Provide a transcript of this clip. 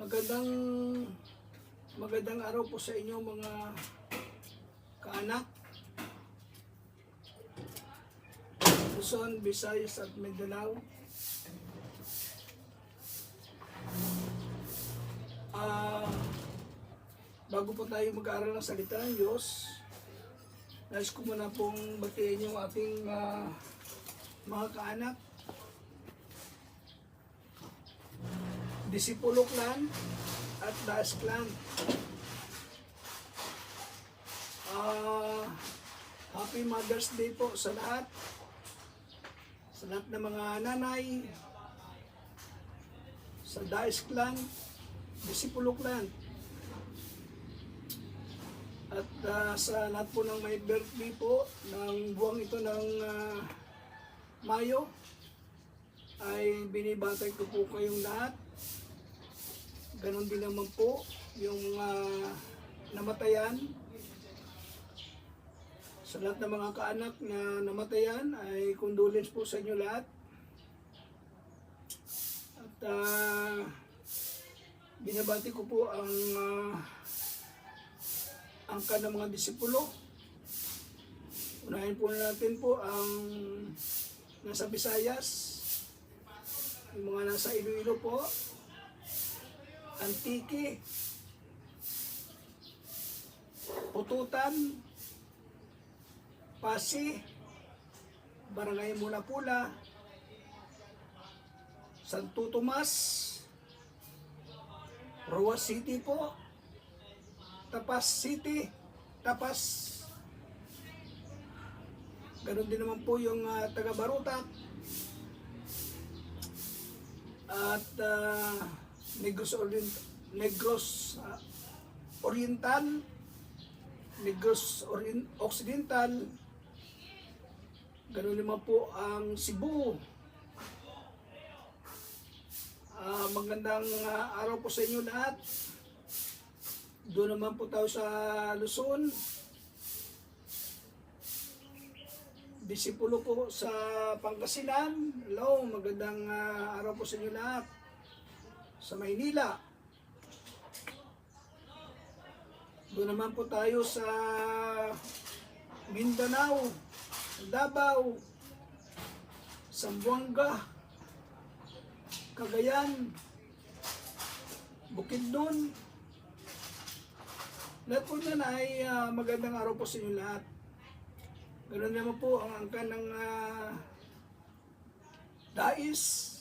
Magandang magandang araw po sa inyo mga kaanak, Luzon, Visayas at Mindanao. Bago po tayo mag-aaral ng salita ng Diyos, nais ko muna pong batiin yung ating mga kaanak, Disipulo Clan at Daas Clan. Happy Mother's Day po sa lahat ng mga nanay sa Daas Clan, Disipulo Clan. At sa lahat po ng may birthday po ng buwang ito ng Mayo, ay binibatay ko po kayong lahat. Ganon din naman po yung namatayan. Sa lahat ng mga kaanak na namatayan ay condolence po sa inyo lahat. At binabati ko po ang angka ng mga disipulo. Unahin po natin po ang nasa Visayas, yung mga nasa Iloilo po, Antique, Pututan, Pasi, Barangay Mulapula, Santo Tomas, Roa City po, Tapas City, Tapas. Ganon din naman po yung taga Barutak at Negros Oriental, Negros Occidental. Ganon naman po ang Cebu. Magandang araw po sa inyo lahat. Doon naman po tayo sa Luzon. Disipulo po sa Pangasinan. Hello, magandang araw po sa inyo lahat. Sa Maynila. Doon naman po tayo sa Mindanao, Davao, Zamboanga, Cagayan, Bukidnon. Lahat po yan ay magandang araw po sa inyo lahat. Ganoon naman po ang angka ng Dais,